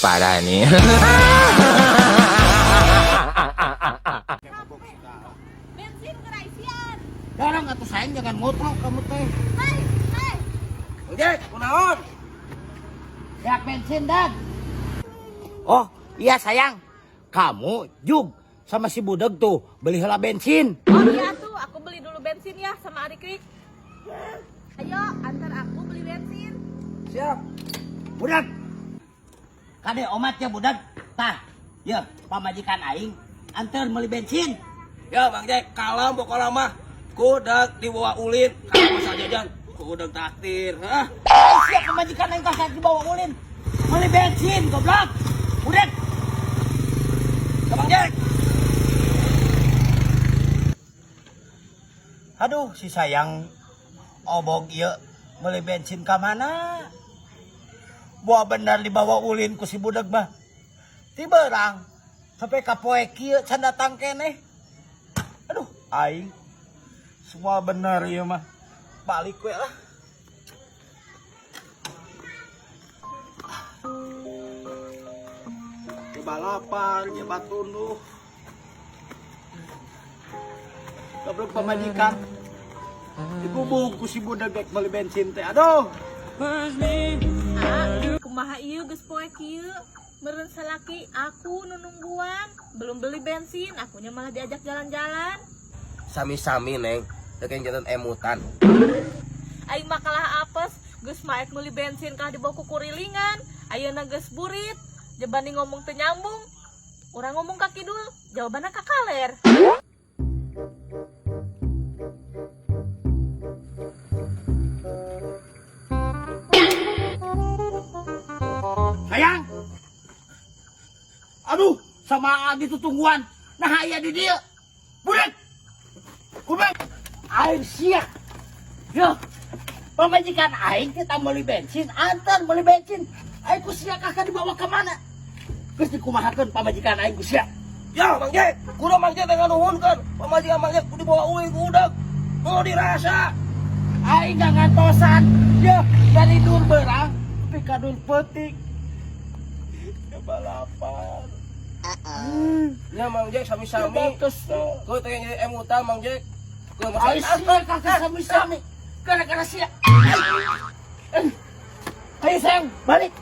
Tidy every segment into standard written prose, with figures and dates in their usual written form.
parah nih. Bensin keraisian. Dorong atuh sayang jangan ngotrok kamu teh. Hei. Ojek, kunaon? Ya bensin dan. Oh, iya sayang. Kamu Jug sama si Budeg tuh beli heula bensin. Oh iya tuh, aku beli dulu bensin ya sama Adik Krik. Ayo, antar aku beli bensin. Siap. Budeg. Kade omatnya Budeg. Tah, ya pamajikan aing antar beli bensin. Ya Bang Jack, kalem pokoknya mah kudak dibawa ulin. Kalau masa jajan, kudak takdir. Hah? Siap pamajikan aing kasar dibawa ulin. Beli bensin, goblok. Budeg. Ya Bang Jack. Aduh, si sayang obog ieu beli bensin ka mana? Buah benar dibawa ulin ku si Budeg mah. Ti beurang sampai ka poe kieu can datang keneh. Aduh, aing semua benar ieu mah. Balik we lah. Balapan, nyebat tunduh. Goblok pamajikan. Dikubung ku si Budeg beli bensin teh. Aduh. Kumaha ieu geus poe kieu. Meureun salaki aku nu nungguan, belum beli bensin, akunya malah diajak jalan-jalan. Sami-sami Neng, dekeng jalan emutan. Aing mah kalah apes, geus maek meuli bensin kah dibawa ku kurilingan. Ayeuna geus burit, jebani ngomong teu nyambung. Urang ngomong ka kidul, jawabanna ka kaler. Sayang. Aduh, sama adi tutungguan. Nah, aya di dia. Budeg. Kubeng. Aing siap. Yo. Pemajikan aing kita beli bensin, antar beli bensin. Aing ku siap kakak dibawa ke mana? Geus dikumahakeun pamajikan aing ku siap. Ya Bang Jack, kudu Bang Jack dengan nuhun kan. Pamajikan Bang Jack kudu dibawa ulin kudak. Mau dirasa. Aing gak ngantosan. Yo, dari dur berang tapi kadul petik. Ya balapan. Ya Bang Jack sami-sami. Kau teh jadi emutan Bang Jack. Kau Aing masak. siap kakak sami-sami. Gara-gara siap. Ayo sayang, balik.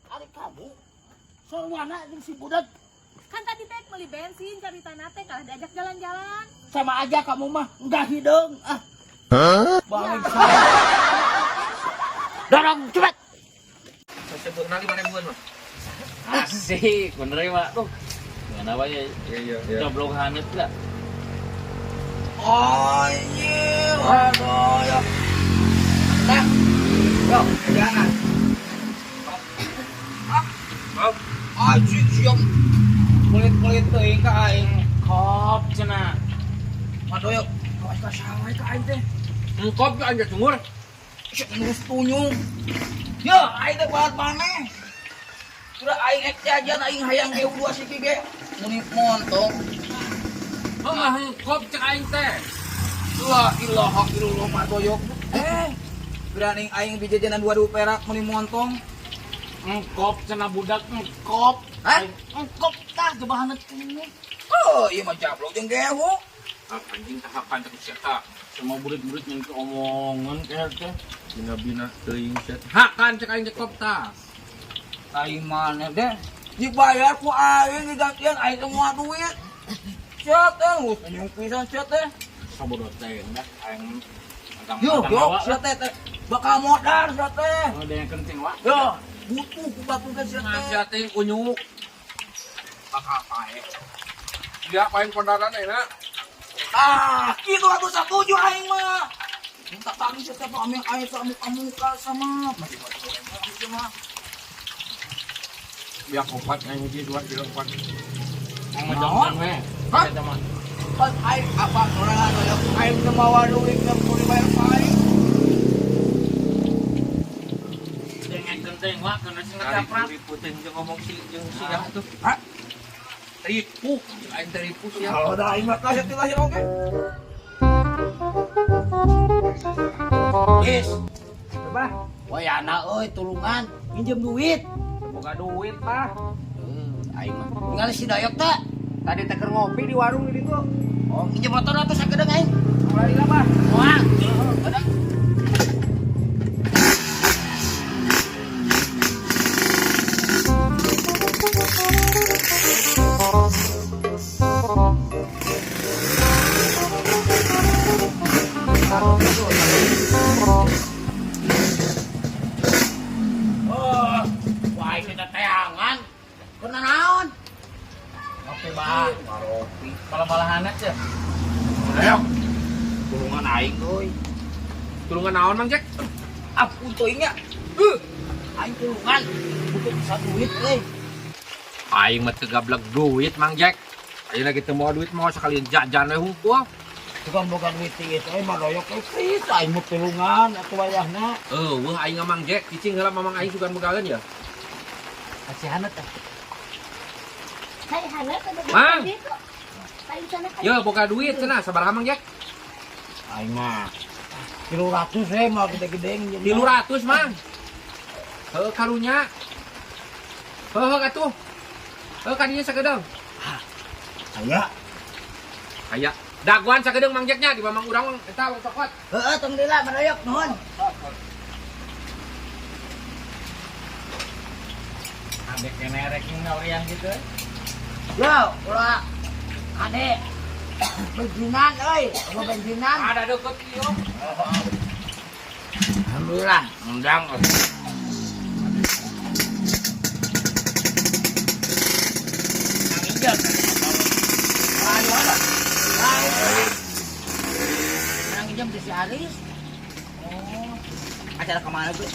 Adik kamu, soal mana jeung si Budeg? Kan tadi teh meuli bensin, cari tanah teh kalah diajak jalan-jalan. Sama aja kamu mah enggak hidung. Balik dorong cepet. Sebut nanti mana bukan mah? Asik, bener ya Pak tuh. Kenapa ya? Iya. Joblok hanet lah. Anjir, aduh ya. Nah, yuk, jangan. Anjir, siap. Kulit-kulit teuing ka aing. Kop cenah. Aduh yuk, kawas ka sawai ka aing teh. Kop ke anja sumur. Syuk ngurus tunyung. Ya, aing teh bahat maneh. Sudah aing ek jajan aing hayang ge dua siki ge. Muni montong. Kop cek aing teh. La ilaha illallah madoyok. Berani aing bijajanan 2000 perak muni montong. Kop cenah budak kop. Hah? Kop tah jebahanet ini. Oh, iya mah jablok jeung gehu. Anjing tahapan teh sia. Semua murid-murid yang omongan kayak teh. Bina-bina teuing teh. Hakan cek aing cek kop tah. Aing mana deh? Dibayar ku aing digantian aing semua duit. Siap teh, ngurus penyung pisan siap teh. Sabodot teh dah aing. Yuk, siap teh teh. Bakal modal siap teh. Ada yang penting wa. Yo, butuh ku batukeun siap teh. Nasihat teh unyuk. Bakal pae. Dia paling pondaran enak. Ah, kitu atuh satuju aing mah. Minta tadi siap teh pamih aing kamu sama. Masih mah. Biar kopat yang hiji 2 kilo kopat. Yang Naon? ngejongkan we. Hah? Eta mah. Pas aing apa sorangan aya aing teu mawa duit keur kudu bayar pae. Dengan genteng wa kana sing ngajaprak. Puting jeung ngomong si jeung Sia tuh. Hah? Ripu, aing teh ripu sia. Kalau dah aing mah kasih tilahir oge. Yes. Coba Wayana euy tulungan, minjem duit. Boga duit mah. Aing mah. Ningali si Dayok teh. Tadi teh keur ngopi di warung di ditu. Oh, minjem motor atuh sakedeung aing. Mulai lah mah. Wah. Ada. Oh, wah itu teteangan. Kena naon? Oke, Bang. Maropi. Bala-balahanet ya. Ayo. Tulungan aing euy. Tulungan naon, Mang Jack? Ampun teuing nya. Aing tulungan. Butuh bisa duit euy. Aing mah teu gablek duit, Mang Jack. Ayeuna kita mau duit mau sekalian jajan we hungkul. Tukang boga duit ieu teh mah doyok euy. Aing mah tulungan atuh wayahna. Wah aing Mang Jack, cicing heula mamang aing sugan begaeun ya. Kasihan teh. Hai Hana, Mang. Hai sana. Yo boga duit cenah sabaraha Mang Jack? Aing mah 300 mah gede-gede 300, Mang. Heuh karunya. Heuh atuh. Heuh ka dieu sagedeung. Aya. Aya daguan sagedeung Mang Jacknya di mamang urang eta cokot. Heeh, tong lila madoyok nuhun. Adek kene reking ngalian gitu. Yo, ulah ade. Bensinan euy, apa bensinan? Ada deket ieu. Alhamdulillah, undang. Nang injek. Ayo ada. Nang injek di si Aris. Oh. Acara kemana tuh?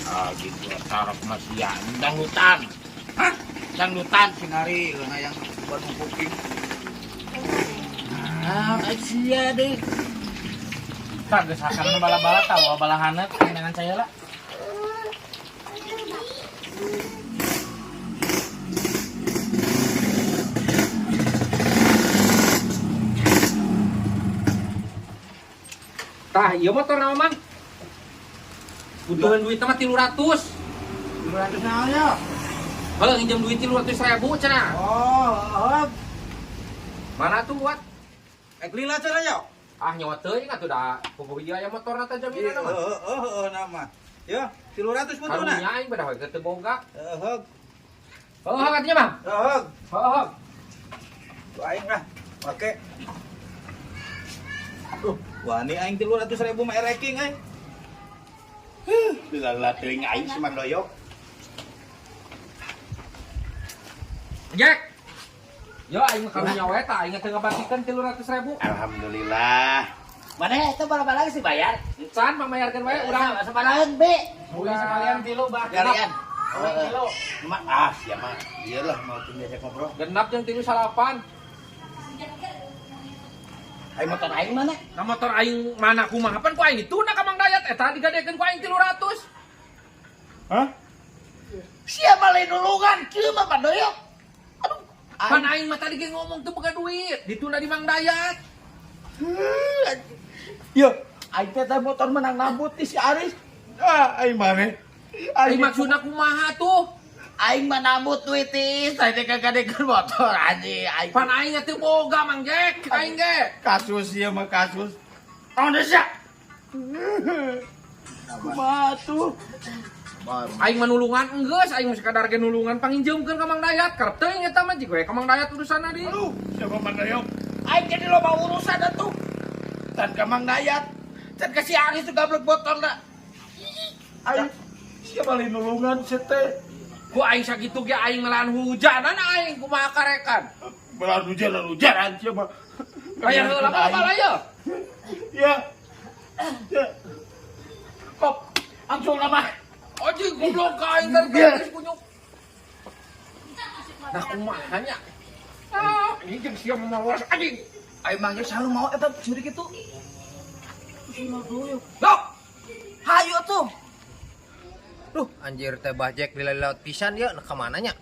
Ah gitu, tarap masia dangdutan. Hah? Dangdutan sinari yang buat kuping. Ah, sia deh. Tak geus hakan bala-bala tahu balahanet dengan saya lah. Tah, ieu motor naon, Mang? Butuhan duit mah 300. 200 naon ya? Heuh nginjem duit 300.000 cenah. Oh, Mana tuh buat? Lila cara ya? Ah nyawa teuing atuh da pogo ieu aya motor na teh jaminan mah. Nama. Ya, 300 pun tuh Karunya aing beda we teu boga. Heg. Heuh katanya, Mang. Heg. Heuh. Aing lah. Oke. Wah, ini aing 300.000 mah ranking aing. Lala teuing aing si Mandoyok. Jack. Yo aing karunya we tah aing teu ngabakikeun 300.000. Alhamdulillah. mana itu bala-bala sih bayar? Encan pamayarkeun we urang. Sabarahan be. Mulai sekalian tilu bah. Kalian. Kilo. Siapa mah. Iyalah mau diajak ngobrol. Genap jeung 38. Aing motor aing mana? Na motor aing mana kumaha pan ku aing dituna ka Mang Dayat eta digadekeun ku aing 300. Hah? Siapa lain nulungan kieu mah Pandoyok. Aduh, Pan aing mah tadi ge ngomong teu boga duit, dituna di Mang Dayat. Yo, aing teh motor menang nambut ti si Aris. Aing mana? Aing maksudna kumaha tuh? Aing mah nambut duit ti, saya teh kagadekeun motor anjing. Aing Pan aing teu boga Mang Jack, aing ge. Kasus ieu mah kasus. tahun desa. Kumaha tuh? Aing manulungan enggeus, aing mah sekadar ge nulungan panginjeumkeun ka Mang Dayat. Karep teuing eta mah jiga we ka Mang Dayat urusanna di. Aduh, siapa Mandoyok? Aing jadi loba urusan atuh. Dan ka Mang Dayat, dan ka si Aris tuh gablek botolna. Aing Siapa lain nulungan sete? Ku aing sakitu ge aing melaan hujanan aing kumaha karekan. Belar hujan siapa? Bayar heula bala ya. Ya. Ya. kop langsung nama. Oji goblok ka aing teh geus punyuk. Nah kumaha nya? Ah, ini jeung sia mamawas anjing. Aing mah geus selalu mau eta curi kitu. Dok. Hayu tuh. Duh, anjir teh bajek dilaut pisan ya, nah kemana nya?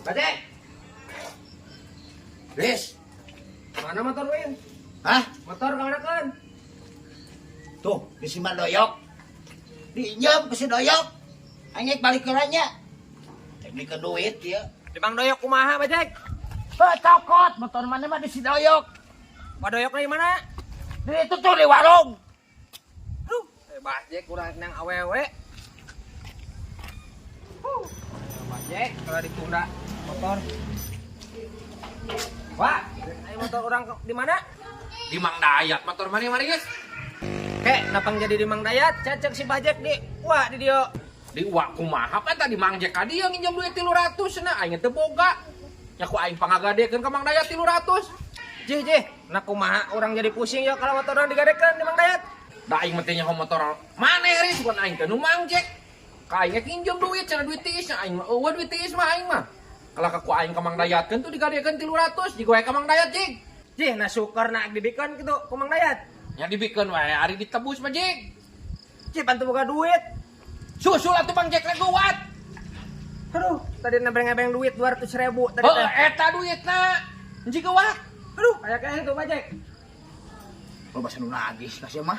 Bade. Des. Mana motor we? Hah? Motor kemana kan? Tuh, di si Doyok. Diinjem ke si Doyok. Hanya balik keranya. Ini ke duit ya. Di Bang Doyok kumaha bajek? Cokot, motor mana mah di si Doyok. Pak Doyok di mana? Di itu tuh di warung. Aduh, bajek kurang nang awewe. Bajek kalau ditunda motor. Wah, ayo motor orang di mana? Di Mang Dayat motor mana guys? Kek, napang jadi di Mang Dayat, cacek si bajek di. Wah, di dia. Di uak kumaha apa tadi Mang Jack kadi yang nginjem duit 300 nah aing teu boga. Ya ku aing pangagadekeun ka Mang Dayat 300. Jih, nak kumaha orang jadi pusing ya kalau motor orang digadekeun di Mang Dayat. Da aing mah teh nyaho motor maneh ris bukan aing teh nu Mang Jack. Ka aing nginjem duit cenah duit tiis nya aing mah eueuh duit tiis mah aing mah. Kalau ka ku aing ka Mang Dayatkeun tuh digadekeun 300 jigo ka Mang Dayat jig. Jih, nah syukur nak dibikeun kitu ku Mang Dayat. Nya dibikeun wae ari ditebus mah jig. Jih, bantu boga duit. Susul atuh Mang Jack leguat. Aduh, tadi nebeng-nebeng duit 200.000 tadi Heuh teh. eta duitna. Jigo wak. Aduh, aya kae tuh bajek. Lo bahasa nu nagis kasih mah.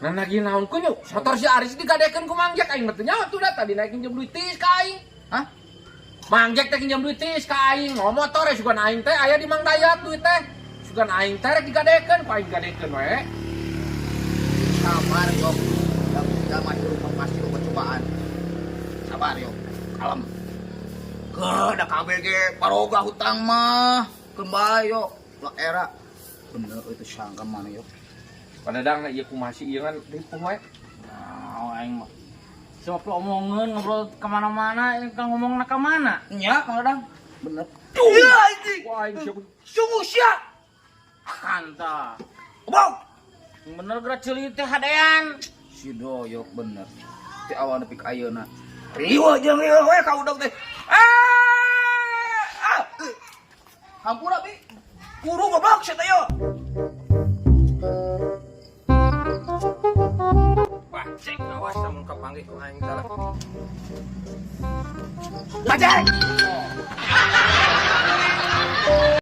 Nah lagi naon ku nya? Motor si Aris digadekeun ku Mang Jack aing mah teu nyaho tuh da tadi naik nginjem duit tiis ka aing. Hah? Mang Jack teh nginjem duit tiis ka aing. Oh motor sugan aing teh aya di Mang Dayat duit teh. Sugan aing teh rek digadekeun ku aing gadekeun we. Sabar yo. Yang tinggal masih rumah pasti rumah cobaan. Sabar yo. Kalem. Ke da kabeh ge paroga hutang mah. Kembali yo. Lah era. Bener itu sangka mana yo. Padahal ieu ku masih ieu kan ripuh we. Nah, aing mah. Siapa omongan ngobrol kemana-mana, ini kan ngomongna ke mana? Nya Kang Dadang. Bener. Iya anjing. Wah aing siapa? Sungguh sia. Kanta. Bang. Bener gerak ceuli teh hadean. Si Doyok bener. Ti awal nepi ka ayeuna. Riwa jeung riwa we ka udang teh. Hampura bi. Guru goblok sia teh yo. Wah, cek awas namun kepanggih ku aing salah. Bajek.